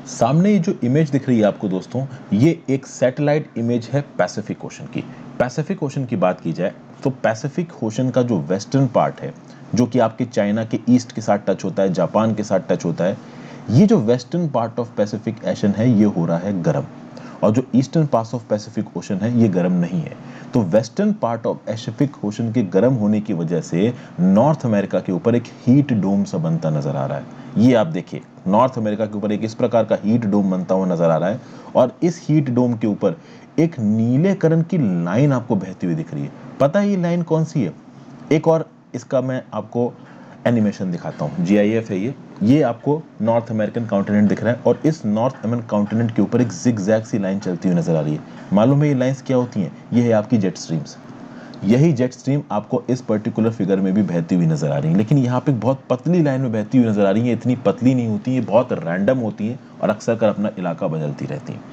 सामने ये जो इमेज दिख रही है आपको दोस्तों, ये एक सैटेलाइट इमेज है पैसिफिक ओशन की। पैसिफिक ओशन की बात की जाए तो पैसिफिक ओशन का जो वेस्टर्न पार्ट है, जो कि आपके चाइना के ईस्ट के साथ टच होता है, जापान के साथ टच होता है, ये जो western part of Pacific ocean है ये हो रहा है गर्म, और जो eastern part of Pacific ocean है ये गर्म नहीं है। तो western part of Pacific ocean के गर्म होने की वजह से नॉर्थ अमेरिका के ऊपर एक हीट डोम सा बनता नजर आ रहा है। ये आप देखिए, नॉर्थ अमेरिका के ऊपर एक इस प्रकार का हीट डोम बनता हुआ नजर आ रहा है, और इस हीट डोम के ऊपर एक नीले कलर की लाइन आपको बहती हुई दिख रही है। पता है ये लाइन कौन सी है? एक और इसका मैं आपको एनिमेशन दिखाता हूँ। GIF है ये आपको नॉर्थ अमेरिकन कॉन्टिनेंट दिख रहा है, और इस नॉर्थ अमेरिकन कॉन्टिनेंट के ऊपर एक जिगजैग सी लाइन चलती हुई नजर आ रही है। मालूम है ये लाइंस क्या होती हैं? ये है आपकी जेट स्ट्रीम्स। यही जेट स्ट्रीम आपको इस पर्टिकुलर फिगर में भी बहती हुई नजर आ रही है, लेकिन यहाँ पे बहुत पतली लाइन में बहती हुई नजर आ रही है। इतनी पतली नहीं होती, ये बहुत रैंडम होती है और अक्सर कर अपना इलाका बदलती रहती है।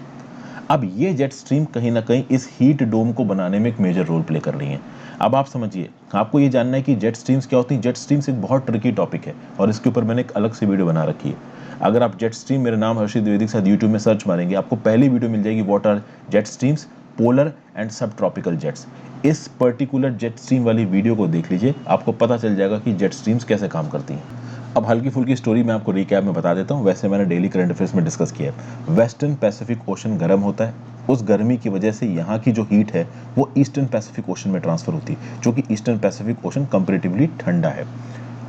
अब ये जेट स्ट्रीम कहीं ना कहीं इस हीट डोम को बनाने में एक मेजर रोल प्ले कर रही हैं। अब आप समझिए, आपको ये जानना है कि जेट स्ट्रीम्स क्या होती हैं। जेट स्ट्रीम्स एक बहुत ट्रिकी टॉपिक है, और इसके ऊपर मैंने एक अलग से वीडियो बना रखी है। अगर आप जेट स्ट्रीम, मेरा नाम हर्षित द्विवेदी के साथ यूट्यूब में सर्च मारेंगे, आपको पहली वीडियो मिल जाएगी, what are jet streams, polar and subtropical jets. इस पर्टिकुलर जेट स्ट्रीम वाली वीडियो को देख लीजिए, आपको पता चल जाएगा कि जेट स्ट्रीम्स कैसे काम करती हैं। अब हल्की फुल्की स्टोरी मैं आपको रिकैप में बता देता हूँ। वैसे मैंने डेली करंट अफेयर्स में डिस्कस किया है। वेस्टर्न पैसिफिक ओशन गर्म होता है, उस गर्मी की वजह से यहाँ की जो हीट है वो ईस्टर्न पैसिफिक ओशन में ट्रांसफर होती है, जो कि ईस्टर्न पैसिफिक ओशन कंपेरेटिवली ठंडा है।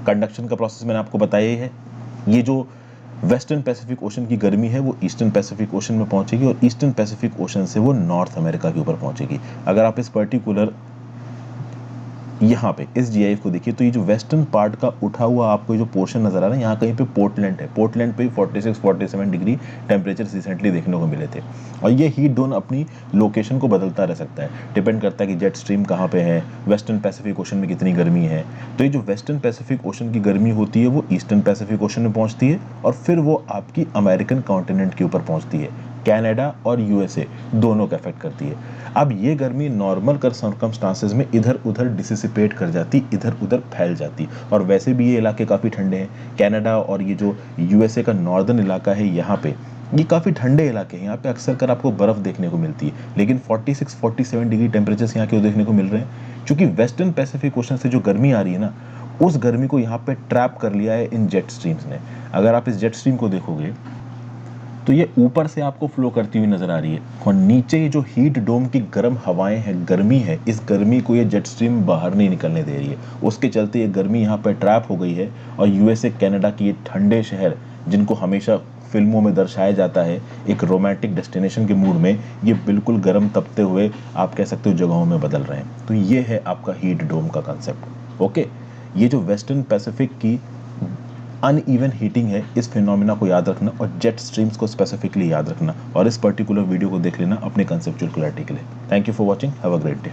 कंडक्शन का प्रोसेस मैंने आपको बताया ही है। ये जो वेस्टर्न पैसिफिक ओशन की गर्मी है वो ईस्टर्न पैसिफिक ओशन में पहुंचेगी, और ईस्टर्न पैसिफिक ओशन से वो नॉर्थ अमेरिका के ऊपर पहुंचेगी। अगर आप इस पर्टिकुलर यहाँ पे इस GIF को देखिए, तो ये जो वेस्टर्न पार्ट का उठा हुआ आपको जो पोर्शन नजर आ रहा है, यहाँ कहीं पे पोर्टलैंड है। पोर्टलैंड पे 46-47 डिग्री टेम्परेचर रिसेंटली देखने को मिले थे, और ये हीट डोन अपनी लोकेशन को बदलता रह सकता है, डिपेंड करता है कि जेट स्ट्रीम कहाँ पे है, वेस्टर्न पैसिफिक ओशन में कितनी गर्मी है। तो ये जो वेस्टर्न पैसिफिक ओशन की गर्मी होती है वो ईस्टर्न पैसिफिक ओशन में पहुंचती है, और फिर वो आपकी अमेरिकन कॉन्टिनेंट के ऊपर पहुंचती है। कनाडा और USA दोनों को अफेक्ट करती है। अब ये गर्मी नॉर्मल कर सर्कमस्टांसेस में इधर उधर डिसिसिपेट कर जाती, इधर उधर फैल जाती, और वैसे भी ये इलाके काफ़ी ठंडे हैं। कनाडा और ये जो USA का नॉर्दर्न इलाका है, यहाँ पे ये काफ़ी ठंडे इलाके हैं। यहाँ पे अक्सर कर आपको बर्फ़ देखने को मिलती है, लेकिन 46-47 डिग्री टेम्परेचर्स यहाँ क्यों देखने को मिल रहे हैं? क्योंकि वेस्टर्न पैसिफिक ओशन से जो गर्मी आ रही है ना, उस गर्मी को यहाँ पे ट्रैप कर लिया है इन जेट स्ट्रीम्स ने। अगर आप इस जेट स्ट्रीम को देखोगे तो ये ऊपर से आपको फ्लो करती हुई नजर आ रही है, और नीचे ये जो हीट डोम की गर्म हवाएं हैं, गर्मी है, इस गर्मी को ये जेट स्ट्रीम बाहर नहीं निकलने दे रही है। उसके चलते ये गर्मी यहाँ पर ट्रैप हो गई है, और USA कनाडा की ये ठंडे शहर, जिनको हमेशा फिल्मों में दर्शाया जाता है एक रोमांटिक डेस्टिनेशन के मूड में, ये बिल्कुल गर्म तपते हुए आप कह सकते हो जगहों में बदल रहे हैं। तो ये है आपका हीट डोम का कंसेप्ट। ओके, ये जो वेस्टर्न पैसिफिक की अनइवन हीटिंग है, इस फिनोमिना को याद रखना, और जेट स्ट्रीम्स को स्पेसिफिकली याद रखना, और इस पर्टिकुलर वीडियो को देख लेना अपने कंसेप्चुअल क्लैरिटी के लिए। Thank you for watching, have a great day.